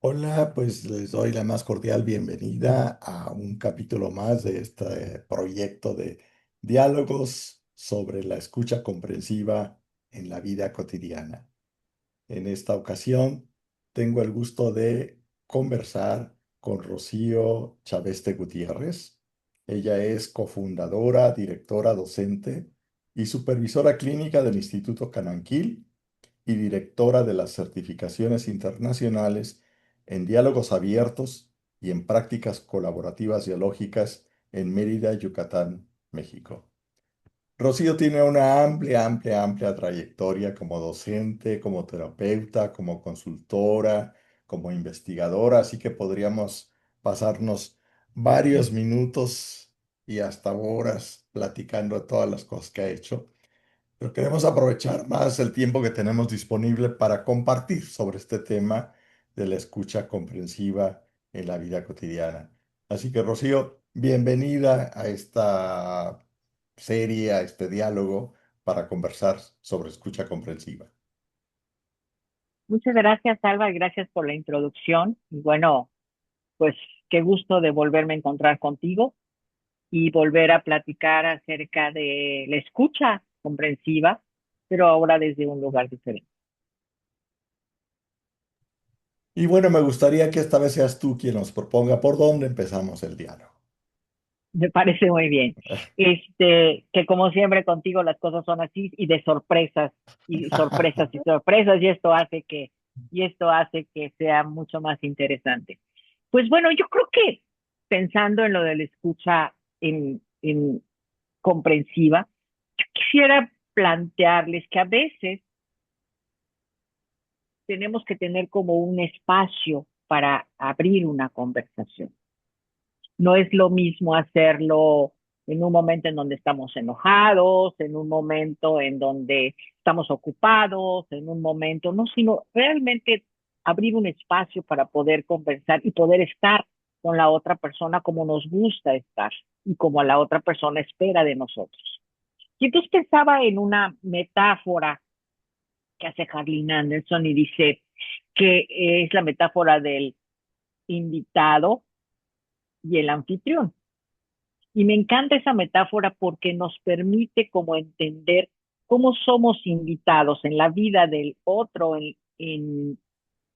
Hola, pues les doy la más cordial bienvenida a un capítulo más de este proyecto de diálogos sobre la escucha comprensiva en la vida cotidiana. En esta ocasión tengo el gusto de conversar con Rocío Chaveste Gutiérrez. Ella es cofundadora, directora docente y supervisora clínica del Instituto Cananquil y directora de las certificaciones internacionales en diálogos abiertos y en prácticas colaborativas dialógicas en Mérida, Yucatán, México. Rocío tiene una amplia trayectoria como docente, como terapeuta, como consultora, como investigadora, así que podríamos pasarnos varios minutos y hasta horas platicando de todas las cosas que ha hecho, pero queremos aprovechar más el tiempo que tenemos disponible para compartir sobre este tema de la escucha comprensiva en la vida cotidiana. Así que, Rocío, bienvenida a esta serie, a este diálogo para conversar sobre escucha comprensiva. Muchas gracias, Alba, y gracias por la introducción. Y bueno, pues qué gusto de volverme a encontrar contigo y volver a platicar acerca de la escucha comprensiva, pero ahora desde un lugar diferente. Y bueno, me gustaría que esta vez seas tú quien nos proponga por dónde empezamos el diálogo. Me parece muy bien. Que como siempre contigo las cosas son así y de sorpresas y sorpresas y sorpresas, y esto hace que sea mucho más interesante. Pues bueno, yo creo que pensando en lo de la escucha en comprensiva, yo quisiera plantearles que a veces tenemos que tener como un espacio para abrir una conversación. No es lo mismo hacerlo en un momento en donde estamos enojados, en un momento en donde estamos ocupados, en un momento, no, sino realmente abrir un espacio para poder conversar y poder estar con la otra persona como nos gusta estar y como la otra persona espera de nosotros. Y entonces pensaba en una metáfora que hace Harlin Anderson y dice que es la metáfora del invitado y el anfitrión. Y me encanta esa metáfora porque nos permite como entender cómo somos invitados en la vida del otro, en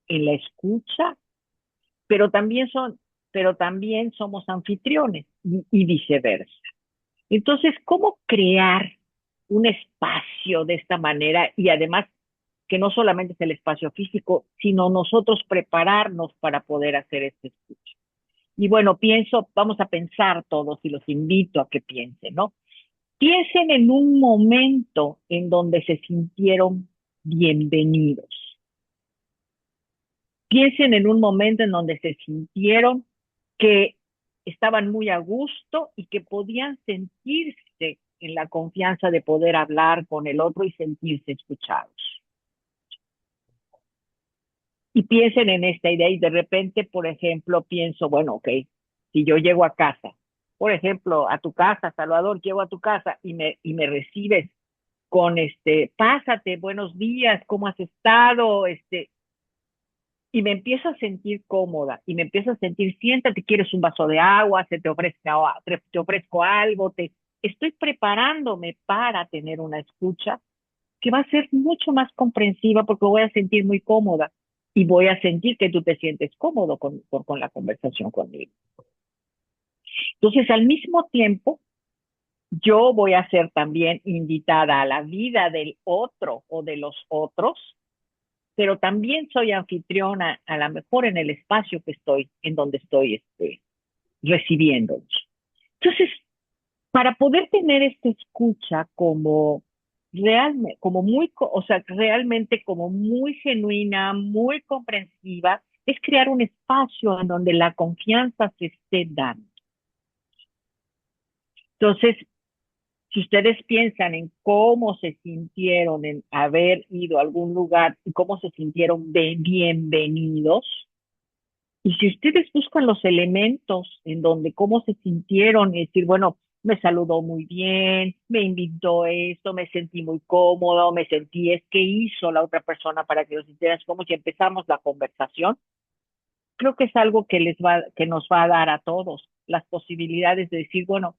la escucha, pero también son, pero también somos anfitriones y viceversa. Entonces, ¿cómo crear un espacio de esta manera y además que no solamente es el espacio físico, sino nosotros prepararnos para poder hacer este escucha? Y bueno, vamos a pensar todos y los invito a que piensen, ¿no? Piensen en un momento en donde se sintieron bienvenidos. Piensen en un momento en donde se sintieron que estaban muy a gusto y que podían sentirse en la confianza de poder hablar con el otro y sentirse escuchados. Y piensen en esta idea y de repente, por ejemplo, pienso, bueno, ok, si yo llego a casa, por ejemplo, a tu casa, Salvador, llego a tu casa y me recibes con pásate, buenos días, ¿cómo has estado? Y me empiezo a sentir cómoda y me empiezo a sentir, siéntate, quieres un vaso de agua, te ofrezco algo, estoy preparándome para tener una escucha que va a ser mucho más comprensiva porque voy a sentir muy cómoda y voy a sentir que tú te sientes cómodo con la conversación conmigo. Entonces, al mismo tiempo, yo voy a ser también invitada a la vida del otro o de los otros, pero también soy anfitriona, a lo mejor en el espacio que estoy, en donde estoy recibiéndolos. Entonces, para poder tener esta escucha como realmente, como muy, o sea, realmente como muy genuina, muy comprensiva, es crear un espacio en donde la confianza se esté dando. Entonces, si ustedes piensan en cómo se sintieron en haber ido a algún lugar y cómo se sintieron de bienvenidos, y si ustedes buscan los elementos en donde cómo se sintieron y decir, bueno, me saludó muy bien, me invitó esto, me sentí muy cómodo, me sentí, es que hizo la otra persona para que lo sintieras como si empezamos la conversación. creo que es algo que que nos va a dar a todos las posibilidades de decir, bueno,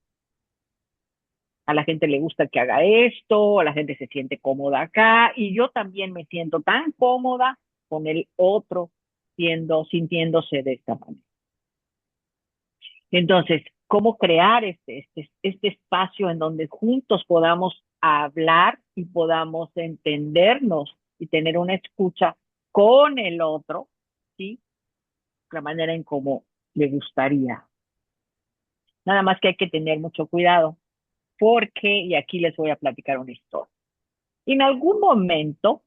a la gente le gusta que haga esto, a la gente se siente cómoda acá, y yo también me siento tan cómoda con el otro sintiéndose de esta manera. Entonces, ¿cómo crear este espacio en donde juntos podamos hablar y podamos entendernos y tener una escucha con el otro, ¿sí? La manera en cómo le gustaría. Nada más que hay que tener mucho cuidado, porque, y aquí les voy a platicar una historia. En algún momento,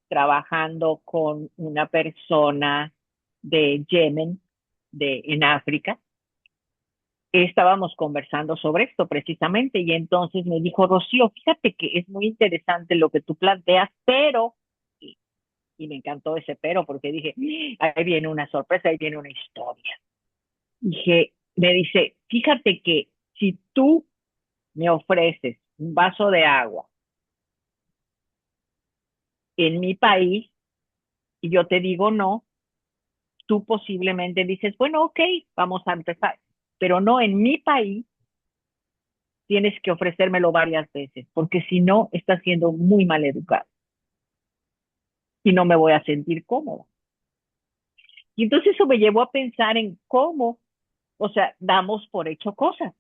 trabajando con una persona de Yemen, en África, estábamos conversando sobre esto precisamente y entonces me dijo, Rocío, fíjate que es muy interesante lo que tú planteas, pero, y me encantó ese pero porque dije, ahí viene una sorpresa, ahí viene una historia. Me dice, fíjate que si tú me ofreces un vaso de agua en mi país y yo te digo no, tú posiblemente dices, bueno, ok, vamos a empezar, pero no en mi país tienes que ofrecérmelo varias veces, porque si no, estás siendo muy mal educado y no me voy a sentir cómoda. Y entonces eso me llevó a pensar en cómo, o sea, damos por hecho cosas.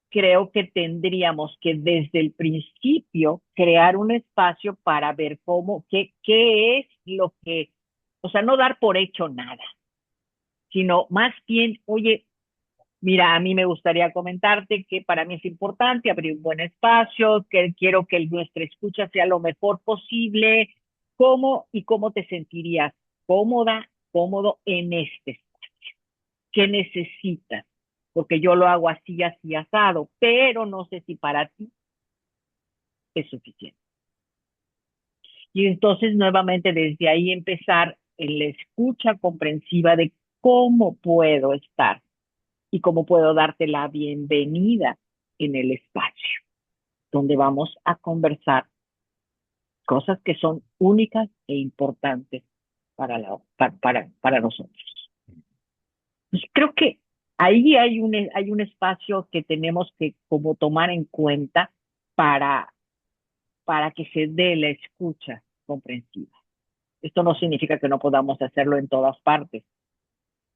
Creo que tendríamos que desde el principio crear un espacio para ver qué es lo que, o sea, no dar por hecho nada, sino más bien, oye, mira, a mí me gustaría comentarte que para mí es importante abrir un buen espacio, que quiero que nuestra escucha sea lo mejor posible. ¿Cómo y cómo te sentirías cómoda, cómodo en este espacio? ¿Qué necesitas? Porque yo lo hago así, así, asado, pero no sé si para ti es suficiente. Y entonces nuevamente desde ahí empezar en la escucha comprensiva de cómo puedo estar y cómo puedo darte la bienvenida en el espacio, donde vamos a conversar cosas que son únicas e importantes para nosotros. Pues creo que ahí hay un espacio que tenemos que como tomar en cuenta para, para que se dé la escucha comprensiva. Esto no significa que no podamos hacerlo en todas partes,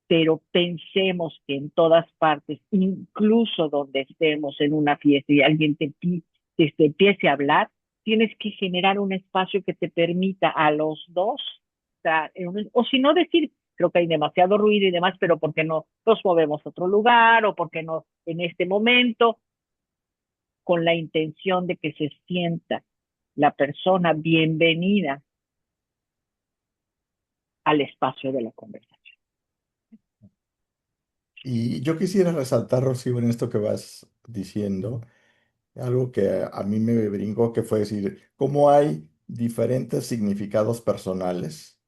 pero pensemos que en todas partes, incluso donde estemos en una fiesta y alguien te empiece a hablar, tienes que generar un espacio que te permita a los dos, o si no decir, creo que hay demasiado ruido y demás, pero ¿por qué no nos movemos a otro lugar o por qué no en este momento? Con la intención de que se sienta la persona bienvenida al espacio de la conversación. Y yo quisiera resaltar, Rocío, en esto que vas diciendo, algo que a mí me brincó, que fue decir, cómo hay diferentes significados personales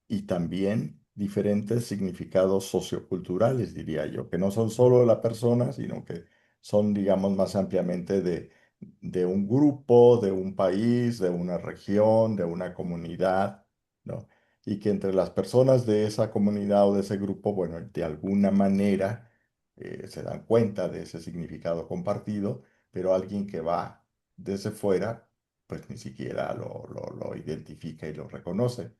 y también diferentes significados socioculturales, diría yo, que no son solo de la persona, sino que son, digamos, más ampliamente de un grupo, de un país, de una región, de una comunidad, ¿no? Y que entre las personas de esa comunidad o de ese grupo, bueno, de alguna manera se dan cuenta de ese significado compartido, pero alguien que va desde fuera, pues ni siquiera lo identifica y lo reconoce.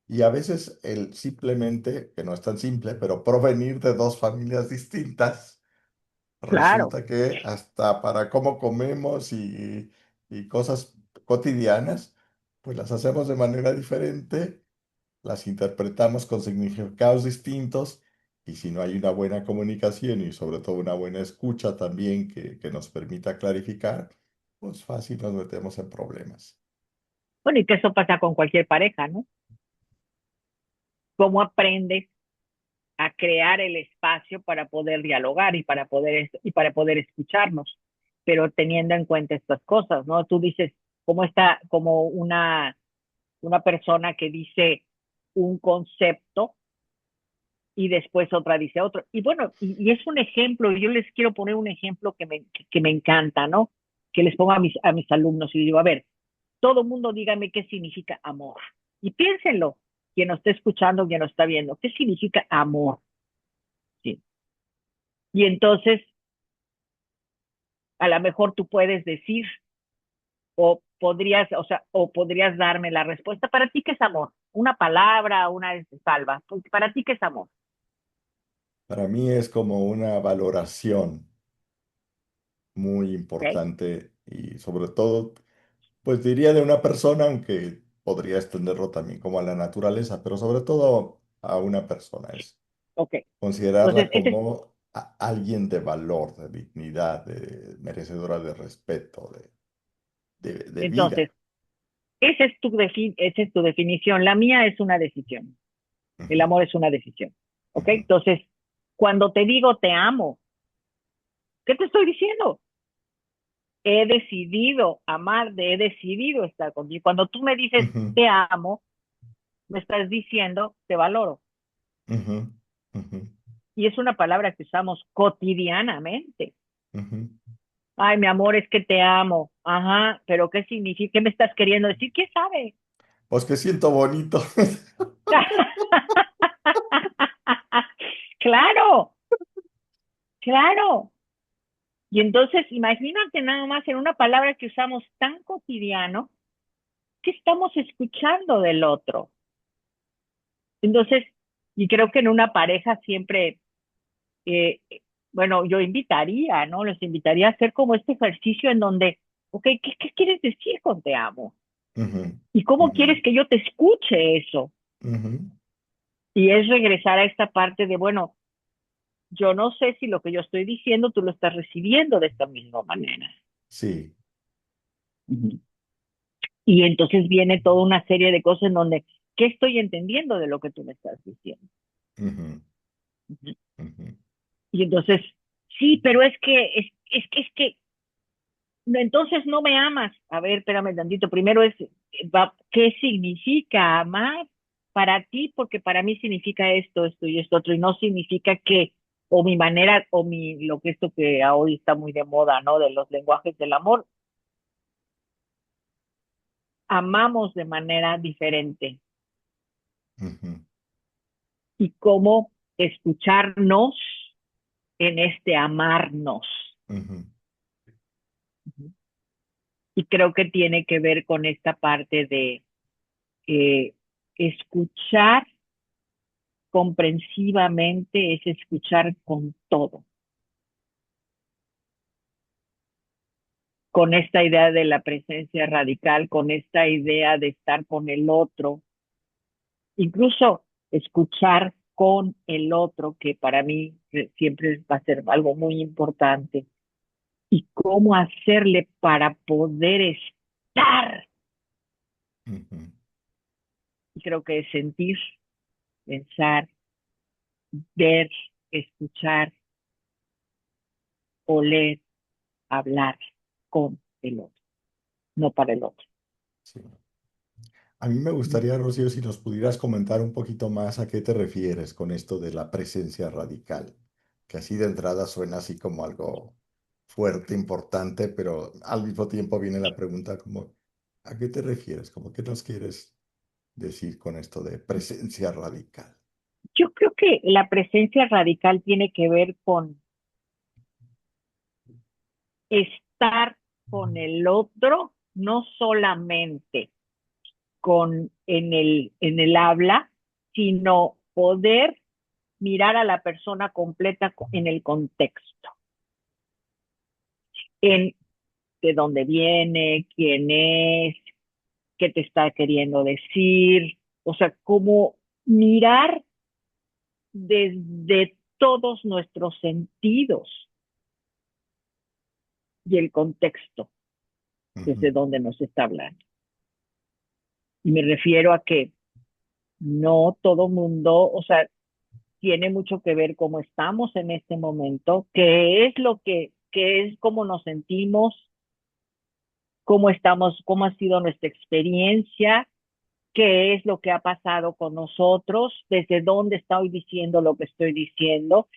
Y a veces el simplemente, que no es tan simple, pero provenir de dos familias distintas, Claro, resulta que hasta para cómo comemos y cosas cotidianas, pues las hacemos de manera diferente, las interpretamos con significados distintos, y si no hay una buena comunicación y sobre todo una buena escucha también que nos permita clarificar, pues fácil nos metemos en problemas. bueno, y que eso pasa con cualquier pareja, ¿no? ¿Cómo aprendes a crear el espacio para poder dialogar y para poder escucharnos, pero teniendo en cuenta estas cosas, ¿no? Tú dices, ¿cómo está como una persona que dice un concepto y después otra dice otro? Y bueno, y es un ejemplo, yo les quiero poner un ejemplo que me encanta, ¿no? Que les pongo a mis alumnos y digo, a ver, todo el mundo dígame qué significa amor. Y piénsenlo, quien nos está escuchando, quien nos está viendo, ¿qué significa amor? Sí. Y entonces, a lo mejor tú puedes decir, o podrías darme la respuesta. ¿Para ti qué es amor? Una palabra, una salva. Pues, ¿para ti qué es amor? Para mí es como una valoración muy ¿Ok? importante y sobre todo, pues diría de una persona, aunque podría extenderlo también como a la naturaleza, pero sobre todo a una persona. Es Ok. Entonces, considerarla como alguien de valor, de dignidad, de merecedora de respeto, de entonces, vida. esa es tu definición. La mía es una decisión. El Ujú, amor es una decisión. ¿Ok? ujú, Entonces, cuando te digo te amo, ¿qué te estoy diciendo? He decidido amarte, he decidido estar contigo. Cuando tú me dices ujú, te amo, me estás diciendo te valoro. ujú, ujú, Y es una palabra que usamos cotidianamente. ujú. Ay, mi amor, es que te amo. Ajá, pero ¿qué significa? ¿Qué me estás queriendo decir? ¿Quién sabe? Pues que siento bonito. Claro, claro. Y entonces, imagínate nada más en una palabra que usamos tan cotidiano, ¿qué estamos escuchando del otro? Entonces, y creo que en una pareja siempre, eh, bueno, yo invitaría, ¿no? Los invitaría a hacer como este ejercicio en donde, ok, ¿qué quieres decir con te amo? Ujú, ¿Y cómo ujú, quieres que yo te escuche eso? ujú. Y es regresar a esta parte de, bueno, yo no sé si lo que yo estoy diciendo tú lo estás recibiendo de esta misma manera. Sí. Ujú. Y entonces viene toda una serie de cosas en donde, ¿qué estoy entendiendo de lo que tú me estás diciendo? Ujú, Ujú. ujú, Y entonces, sí, pero es que, no, entonces no me amas. A ver, espérame tantito. Primero ¿qué significa amar para ti? Porque para mí significa esto y esto otro, y no significa que, o mi manera, lo que esto que hoy está muy de moda, ¿no? De los lenguajes del amor, amamos de manera diferente. ujú, Y cómo escucharnos en este amarnos. ujú, Y creo que tiene que ver con esta parte de eh, escuchar comprensivamente, es escuchar con todo, con esta idea de la presencia radical, con esta idea de estar con el otro, incluso escuchar con el otro, que para mí siempre va a ser algo muy importante, y cómo hacerle para poder estar. ujú. Y creo que es sentir, pensar, ver, escuchar, oler, hablar con el otro, no para el otro. Sí. A mí me gustaría, Rocío, si nos pudieras comentar un poquito más a qué te refieres con esto de la presencia radical, que así de entrada suena así como algo fuerte, importante, pero al mismo tiempo viene la pregunta como, ¿a qué te refieres? Como, ¿qué nos quieres decir con esto de presencia radical? Yo creo que la presencia radical tiene que ver con estar con el otro, no solamente en el habla, sino poder mirar a la persona completa en el contexto, en de dónde viene, quién es, qué te está queriendo decir, o sea, como mirar desde todos nuestros sentidos y el contexto desde Ujú, donde nos está hablando. Y me refiero a que no todo mundo, o sea, tiene mucho que ver cómo estamos en este momento, qué es cómo nos sentimos, cómo estamos, cómo ha sido nuestra experiencia, qué es lo que ha pasado con nosotros, desde dónde estoy diciendo lo que estoy diciendo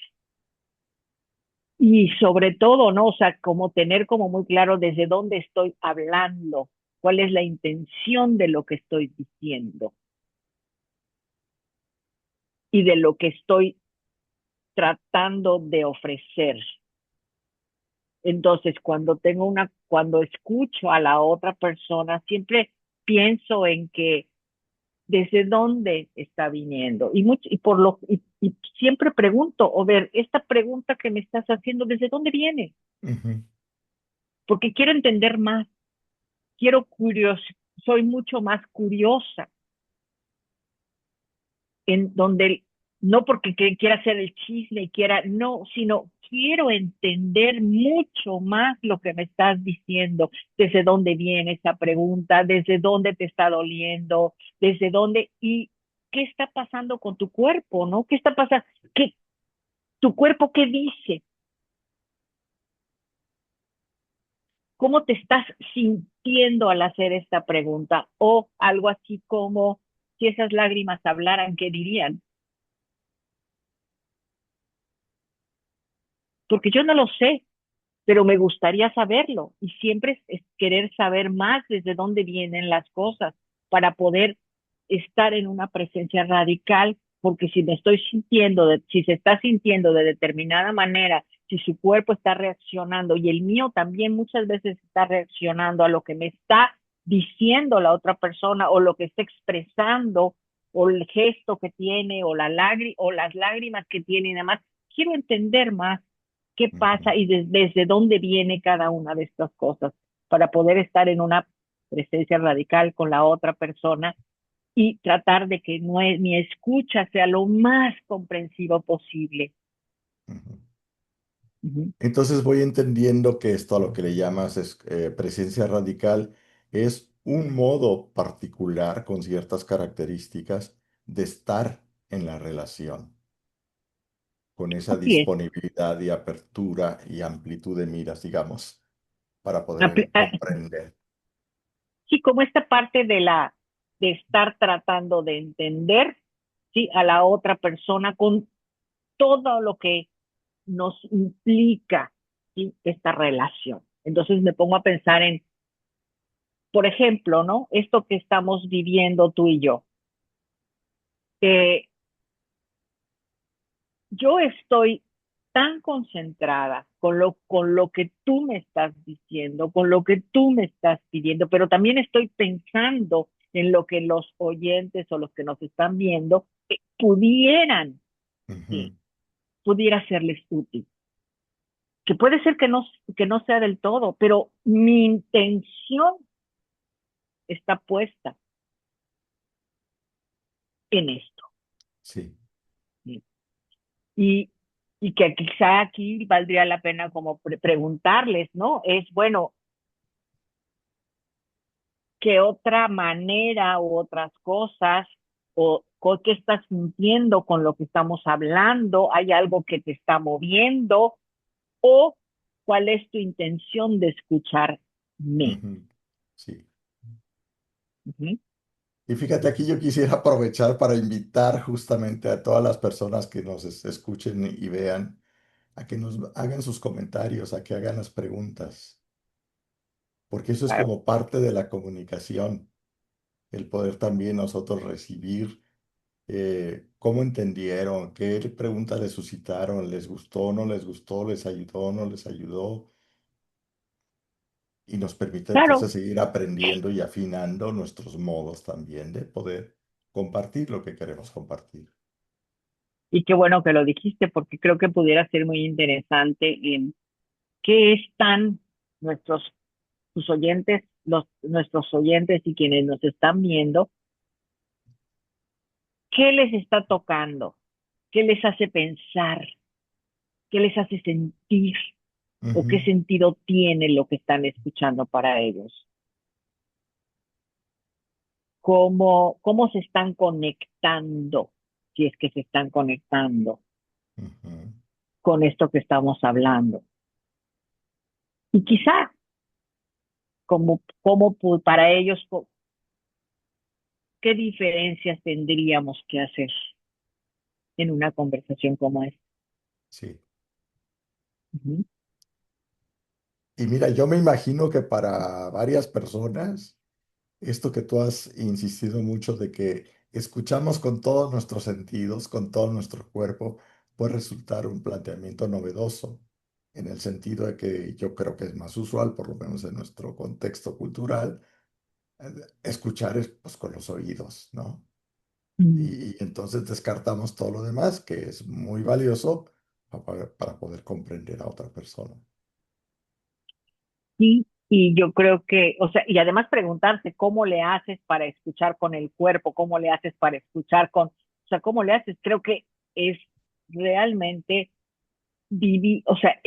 y sobre todo, ¿no? O sea, como tener como muy claro desde dónde estoy hablando. cuál es la intención de lo que estoy diciendo y de lo que estoy tratando de ofrecer. Entonces, cuando escucho a la otra persona, siempre pienso en que desde dónde está viniendo. Y siempre pregunto, o ver, esta pregunta que me estás haciendo, ¿desde dónde viene? Ujú, Porque quiero entender más, quiero curios, soy mucho más curiosa, en donde no porque quiera hacer el chisme y quiera, no, sino quiero entender mucho más lo que me estás diciendo, desde dónde viene esa pregunta, desde dónde te está doliendo, desde dónde y qué está pasando con tu cuerpo, ¿no? ¿Qué está pasando? ¿Qué, tu cuerpo qué dice? ¿Cómo te estás sintiendo al hacer esta pregunta? O algo así como, si esas lágrimas hablaran, ¿qué dirían? Porque yo no lo sé, pero me gustaría saberlo y siempre es querer saber más desde dónde vienen las cosas para poder estar en una presencia radical, porque si me estoy sintiendo, si se está sintiendo de determinada manera, si su cuerpo está reaccionando y el mío también muchas veces está reaccionando a lo que me está diciendo la otra persona o lo que está expresando o el gesto que tiene o las lágrimas que tiene y demás, quiero entender más qué ujú, pasa y desde dónde viene cada una de estas cosas para poder estar en una presencia radical con la otra persona y tratar de que mi escucha sea lo más comprensivo posible. ujú. Ujú. Entonces voy entendiendo que esto a lo que le llamas presencia radical es un modo particular con ciertas características de estar en la relación, con esa Así es. disponibilidad y apertura y amplitud de miras, digamos, para poder comprender. Sí, como esta parte de estar tratando de entender, sí, a la otra persona con todo lo que nos implica, ¿sí? Esta relación. Entonces me pongo a pensar en, por ejemplo, ¿no? Esto que estamos viviendo tú y yo. Yo estoy tan concentrada con lo que tú me estás diciendo, con lo que tú me estás pidiendo, pero también estoy pensando en lo que los oyentes o los que nos están viendo pudieran, Ujú, sí, pudiera serles útil. Que puede ser que no sea del todo, pero mi intención está puesta en esto. sí. ¿Sí? Y, y que quizá aquí valdría la pena como preguntarles, ¿no? Es, bueno, ¿qué otra manera u otras cosas qué estás sintiendo con lo que estamos hablando? ¿Hay algo que te está moviendo? ¿O cuál es tu intención de escucharme? Ujú, sí. Ujú. Y fíjate, aquí yo quisiera aprovechar para invitar justamente a todas las personas que nos escuchen y vean a que nos hagan sus comentarios, a que hagan las preguntas, porque eso es Claro, como parte de la comunicación, el poder también nosotros recibir cómo entendieron, qué preguntas les suscitaron, les gustó, no les gustó, les ayudó, no les ayudó, y nos permite claro. entonces seguir aprendiendo y afinando nuestros modos también de poder compartir lo que queremos compartir. Y qué bueno que lo dijiste, porque creo que pudiera ser muy interesante en qué están nuestros tus oyentes, nuestros oyentes y quienes nos están viendo, qué les está tocando, qué les hace pensar, qué les hace sentir o qué Ujú, sentido tiene lo que están escuchando para ellos, cómo se están conectando, si es que se están conectando ujú, con esto que estamos hablando. Y quizá para ellos, ¿qué diferencias tendríamos que hacer en una conversación como esta? sí. Ujú. Y mira, yo me imagino que para varias personas Esto que tú has insistido mucho de que escuchamos con todos nuestros sentidos, con todo nuestro cuerpo, puede resultar un planteamiento novedoso, en el sentido de que yo creo que es más usual, por lo menos en nuestro contexto cultural, eh, escuchar es, pues, con los oídos, ¿no? Mm. Y entonces descartamos todo lo demás, que es muy valioso para poder comprender a otra persona. Sí, y yo creo que, o sea, y además preguntarse cómo le haces para escuchar con el cuerpo, cómo le haces para escuchar con, o sea, cómo le haces, creo que es realmente vivir, o sea,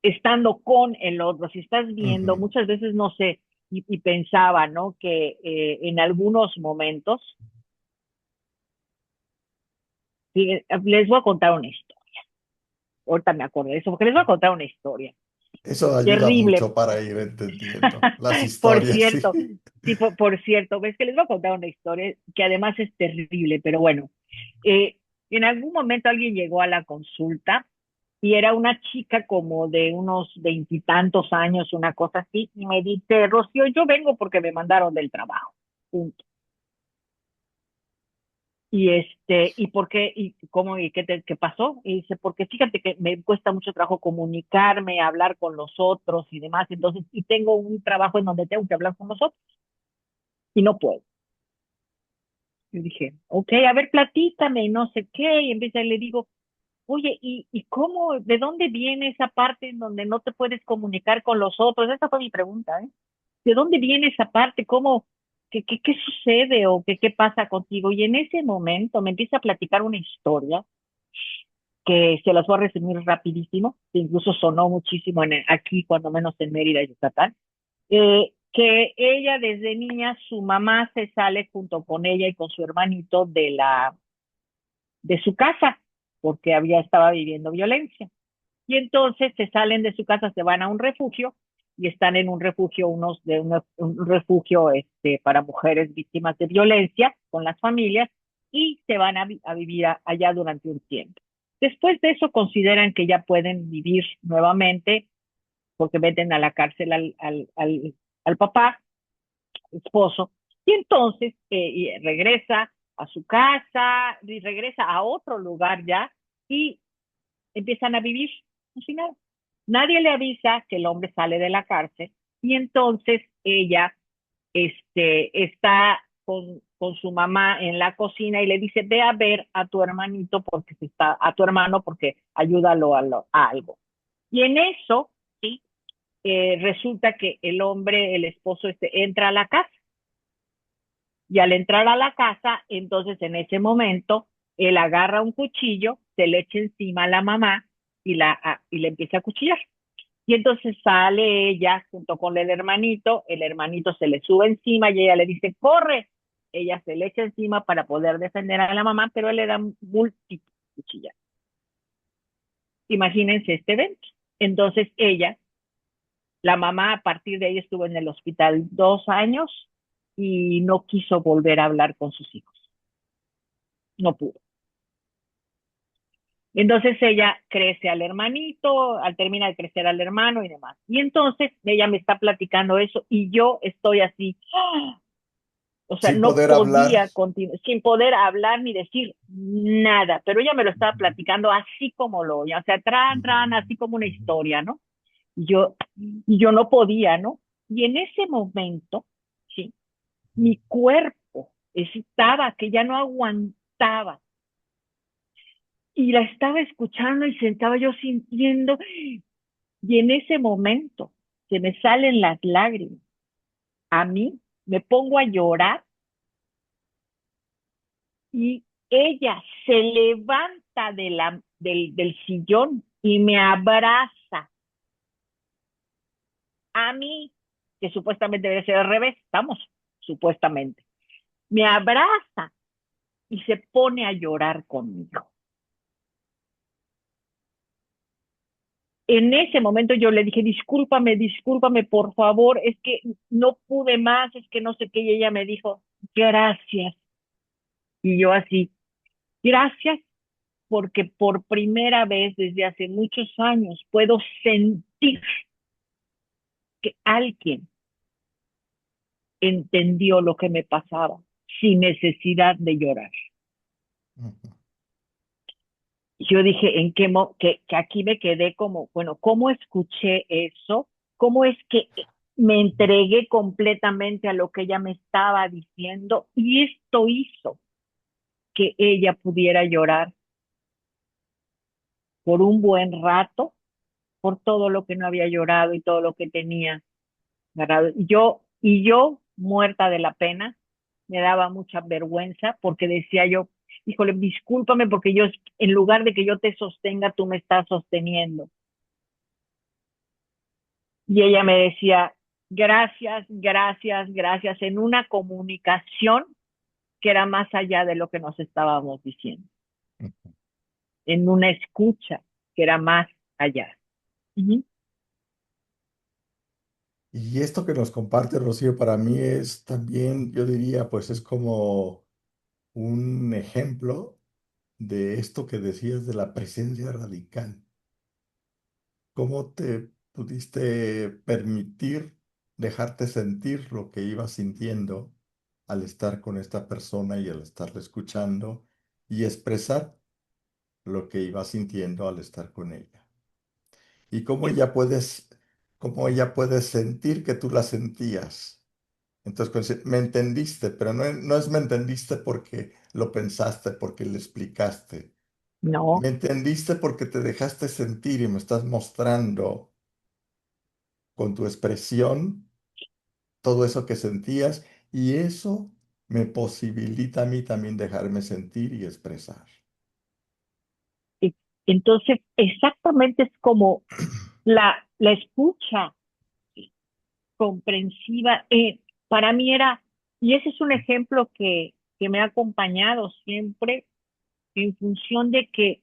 estando con el otro, si estás viendo, Ujú. muchas veces no sé, y pensaba, ¿no? Que en algunos momentos, les voy a contar una historia, ahorita me acordé de eso, porque les voy a contar una historia Eso ayuda terrible. mucho para ir entendiendo las Por historias, cierto, sí. sí, por cierto, ves que les voy a contar una historia que además es terrible, pero bueno, eh, en algún momento alguien llegó a la consulta y era una chica como de unos veintitantos años, una cosa así, y me dice, Rocío, yo vengo porque me mandaron del trabajo. Punto. ¿Y por qué? ¿Y cómo? ¿Y qué pasó? Y dice, porque fíjate que me cuesta mucho trabajo comunicarme, hablar con los otros y demás, entonces, y tengo un trabajo en donde tengo que hablar con los otros y no puedo. Yo dije, ok, a ver, platícame, y no sé qué, y empieza y le digo, oye, ¿y cómo, de dónde viene esa parte en donde no te puedes comunicar con los otros? Esa fue mi pregunta, ¿eh? ¿De dónde viene esa parte? ¿Cómo, qué sucede o qué pasa contigo? Y en ese momento me empieza a platicar una historia que se las voy a resumir rapidísimo, que incluso sonó muchísimo aquí, cuando menos en Mérida, Yucatán, que ella desde niña, su mamá se sale junto con ella y con su hermanito de su casa, porque estaba viviendo violencia. Y entonces se salen de su casa, se van a un refugio y están en un refugio, un refugio para mujeres víctimas de violencia con las familias y se van a vivir allá durante un tiempo. Después de eso consideran que ya pueden vivir nuevamente porque meten a la cárcel al papá, esposo, y entonces y regresa a su casa y regresa a otro lugar ya y empiezan a vivir como si nada. Nadie le avisa que el hombre sale de la cárcel y entonces ella está con su mamá en la cocina y le dice, ve a ver a tu hermanito porque a tu hermano porque ayúdalo a algo. Y en eso, sí, resulta que el hombre, el esposo, entra a la casa y al entrar a la casa, entonces en ese momento, él agarra un cuchillo, se le echa encima a la mamá y le empieza a cuchillar. Y entonces sale ella junto con el hermanito se le sube encima y ella le dice, corre. Ella se le echa encima para poder defender a la mamá, pero él le da múltiples cuchillas. Imagínense este evento. Entonces la mamá a partir de ahí estuvo en el hospital 2 años y no quiso volver a hablar con sus hijos. No pudo. Entonces ella crece al hermanito, termina de crecer al hermano y demás. Y entonces ella me está platicando eso y yo estoy así, ¡ah! O sea, Sin no poder hablar. podía continuar, sin poder hablar ni decir nada, pero ella me lo estaba Ujú. platicando así como lo oía, o sea, Ujú. así como una historia, ¿no? Y yo no podía, ¿no? Y en ese momento, sí, mi cuerpo estaba que ya no aguantaba y la estaba escuchando y sentaba yo sintiendo, y en ese momento se me salen las lágrimas. A mí me pongo a llorar y ella se levanta del sillón y me abraza a mí, que supuestamente debe ser al revés, estamos, supuestamente. Me abraza y se pone a llorar conmigo. En ese momento yo le dije, discúlpame, por favor, es que no pude más, es que no sé qué, y ella me dijo, gracias. Y yo así, gracias porque por primera vez desde hace muchos años puedo sentir que alguien entendió lo que me pasaba sin necesidad de llorar. ujú, Yo dije, que aquí me quedé como, bueno, ¿cómo escuché eso? ¿Cómo es que me entregué completamente a lo que ella me estaba diciendo? Y esto hizo que ella pudiera llorar por un buen rato, por todo lo que no había llorado y todo lo que tenía agarrado. Y yo, muerta de la pena, me daba mucha vergüenza porque decía yo, híjole, discúlpame porque yo, en lugar de que yo te sostenga, tú me estás sosteniendo. Y ella me decía, gracias, gracias, gracias, en una comunicación que era más allá de lo que nos estábamos diciendo, ujú. en una escucha que era más allá. Ujú. Y esto que nos comparte Rocío para mí es también, yo diría, pues es como un ejemplo de esto que decías de la presencia radical. ¿Cómo te pudiste permitir dejarte sentir lo que ibas sintiendo al estar con esta persona y al estarla escuchando y expresar lo que ibas sintiendo al estar con ella? Y cómo ella puede sentir que tú la sentías. Entonces, me entendiste, pero no es me entendiste porque lo pensaste, porque le explicaste. No, Me entendiste porque te dejaste sentir y me estás mostrando con tu expresión todo eso que sentías y eso me posibilita a mí también dejarme sentir y expresar. y- entonces exactamente es como la escucha comprensiva, para mí era, y ese es un ejemplo que me ha acompañado siempre en función de que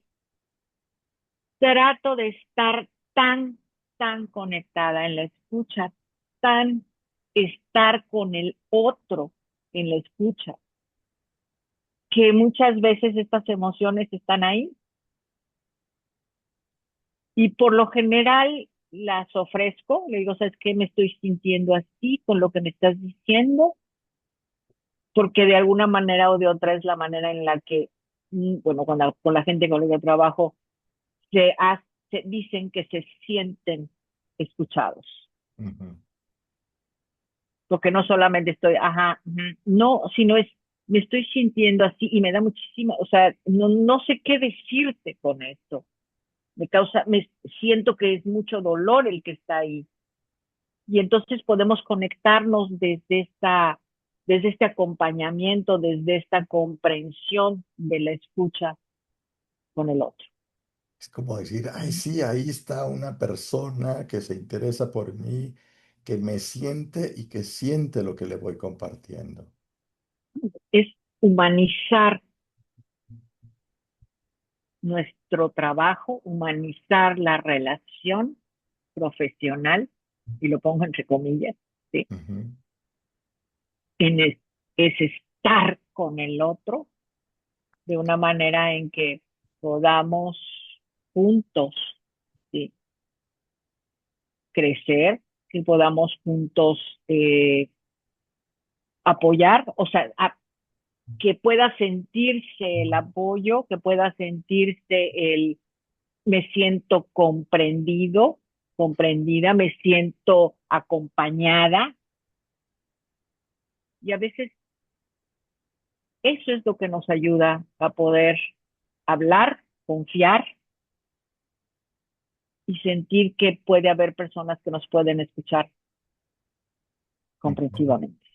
trato de estar tan, tan conectada en la escucha, tan estar con el otro en la escucha, que muchas veces estas emociones están ahí y por lo general las ofrezco, le digo, ¿sabes qué? Me estoy sintiendo así con lo que me estás diciendo, porque de alguna manera o de otra es la manera en la que, bueno, con la gente con la que trabajo, dicen que se sienten escuchados. Ujú, Porque no solamente estoy, ajá, ujú, no, sino me estoy sintiendo así y me da muchísimo, o sea, no sé qué decirte con esto. Me siento que es mucho dolor el que está ahí. Y entonces podemos conectarnos desde este acompañamiento, desde esta comprensión de la escucha con el otro. es como decir, ay, sí, ahí está una persona que se interesa por mí, que me siente y que siente lo que le voy compartiendo. Es humanizar nuestro trabajo, humanizar la relación profesional, y lo pongo entre comillas, ¿sí? Ujú, En el- es estar con el otro de una manera en que podamos juntos, ¿sí? Crecer, que podamos juntos apoyar, o sea, que pueda sentirse el apoyo, que pueda sentirse me siento comprendido, comprendida, me siento acompañada, y a veces eso es lo que nos ayuda a poder hablar, confiar y sentir que puede haber personas que nos pueden escuchar ujú. comprensivamente.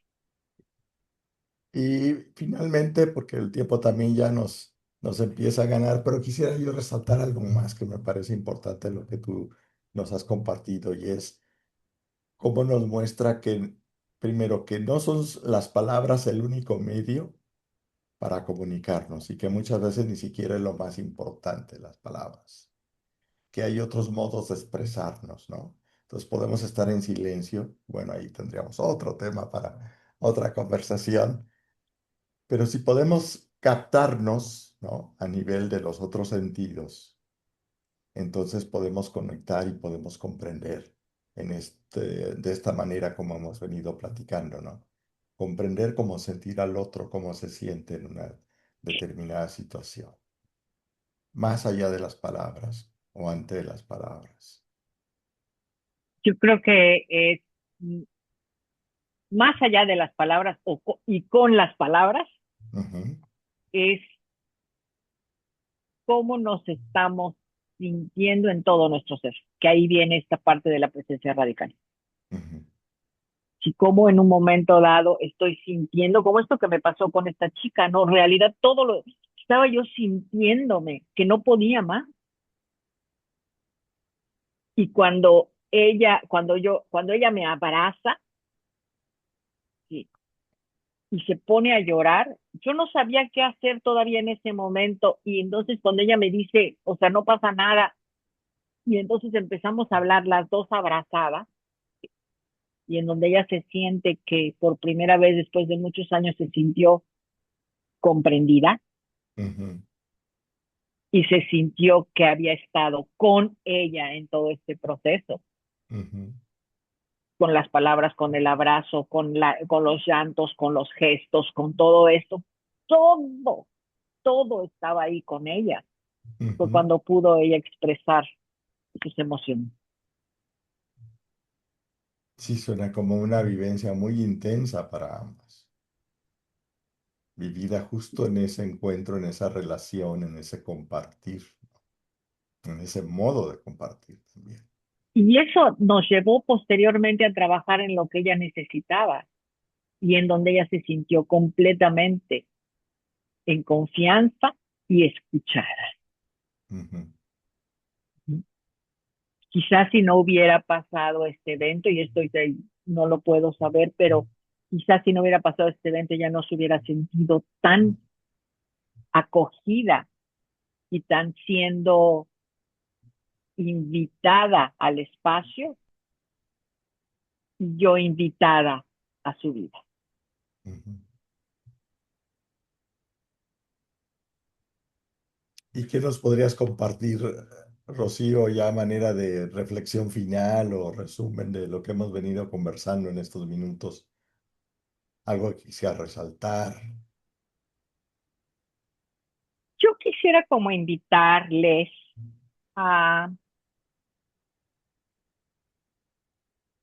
Y finalmente, porque el tiempo también ya nos empieza a ganar, pero quisiera yo resaltar algo más que me parece importante lo que tú nos has compartido y es cómo nos muestra que, primero, que no son las palabras el único medio para comunicarnos y que muchas veces ni siquiera es lo más importante las palabras, que hay otros modos de expresarnos, ¿no? Entonces podemos estar en silencio, bueno, ahí tendríamos otro tema para otra conversación, pero si podemos captarnos, ¿no? A nivel de los otros sentidos, entonces podemos conectar y podemos comprender de esta manera como hemos venido platicando, ¿no? comprender cómo sentir al otro, cómo se siente en una determinada situación, más allá de las palabras o ante las palabras. Yo creo que más allá de las palabras y con las palabras, Ujú, es cómo nos estamos sintiendo en todo nuestro ser, que ahí viene esta parte de la presencia radical. ujú, Si como en un momento dado estoy sintiendo, como esto que me pasó con esta chica, no, en realidad todo lo estaba yo sintiéndome que no podía más. Y cuando ella me abraza, sí, y se pone a llorar, yo no sabía qué hacer todavía en ese momento. Y entonces cuando ella me dice, o sea, no pasa nada, y entonces empezamos a hablar las dos abrazadas, y en donde ella se siente que por primera vez después de muchos años se sintió comprendida ujú, y se sintió que había estado con ella en todo este proceso, ujú, con las palabras, con el abrazo, con los llantos, con los gestos, con todo esto, todo, todo estaba ahí con ella. Fue ujú. cuando pudo ella expresar sus emociones. Sí, suena como una vivencia muy intensa para ambas, vivida justo en ese encuentro, en esa relación, en ese compartir, en ese modo de compartir también. Y eso nos llevó posteriormente a trabajar en lo que ella necesitaba y en donde ella se sintió completamente en confianza y escuchada. Ujú, Quizás si no hubiera pasado este evento, y no lo puedo saber, pero quizás si no hubiera pasado este evento, ya no se hubiera sentido tan acogida y tan siendo invitada al espacio y yo invitada a su vida. ujú. ¿Y qué nos podrías compartir, Rocío, ya a manera de reflexión final o resumen de lo que hemos venido conversando en estos minutos? Algo que quisiera resaltar. Yo quisiera como invitarles a,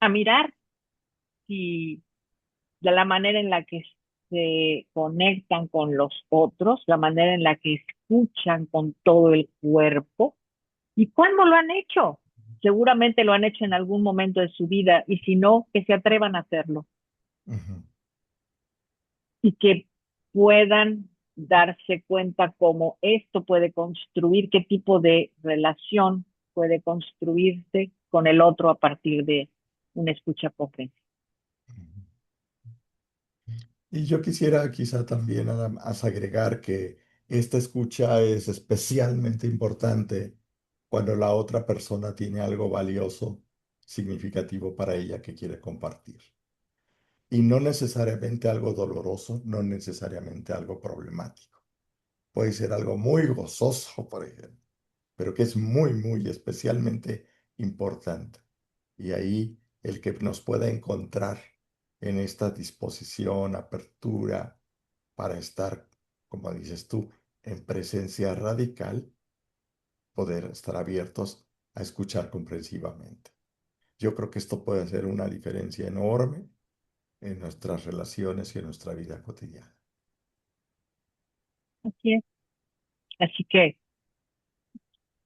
a mirar si de la manera en la que se conectan con los otros, la manera en la que escuchan con todo el cuerpo y cuándo lo han hecho. Seguramente lo han hecho en algún momento de su vida y si no, que se atrevan a hacerlo Ujú, y que puedan darse cuenta cómo esto puede construir, qué tipo de relación puede construirse con el otro a partir de una escucha comprensiva. ujú. Y yo quisiera quizá también nada más agregar que esta escucha es especialmente importante cuando la otra persona tiene algo valioso, significativo para ella que quiere compartir. Y no necesariamente algo doloroso, no necesariamente algo problemático. Puede ser algo muy gozoso, por ejemplo, pero que es muy, muy especialmente importante. Y ahí el que nos pueda encontrar en esta disposición, apertura para estar, como dices tú, en presencia radical, poder estar abiertos a escuchar comprensivamente. Yo creo que esto puede hacer una diferencia enorme en nuestras relaciones y en nuestra vida cotidiana. Así es. Así que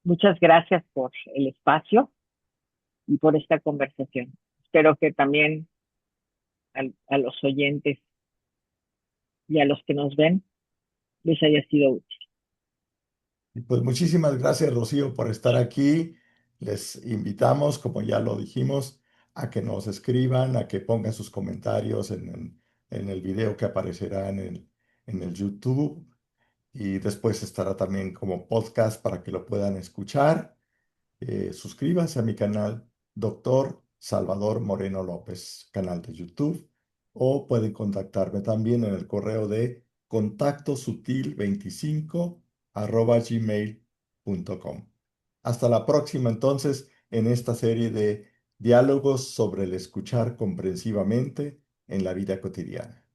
muchas gracias por el espacio y por esta conversación. Espero que también a los oyentes y a los que nos ven les haya sido útil. Y pues muchísimas gracias, Rocío, por estar aquí. Les invitamos, como ya lo dijimos, a que nos escriban, a que pongan sus comentarios en el video que aparecerá en el YouTube y después estará también como podcast para que lo puedan escuchar. Suscríbanse a mi canal, Doctor Salvador Moreno López, canal de YouTube, o pueden contactarme también en el correo de contactosutil25@gmail.com. Hasta la próxima entonces en esta serie de diálogos sobre el escuchar comprensivamente en la vida cotidiana.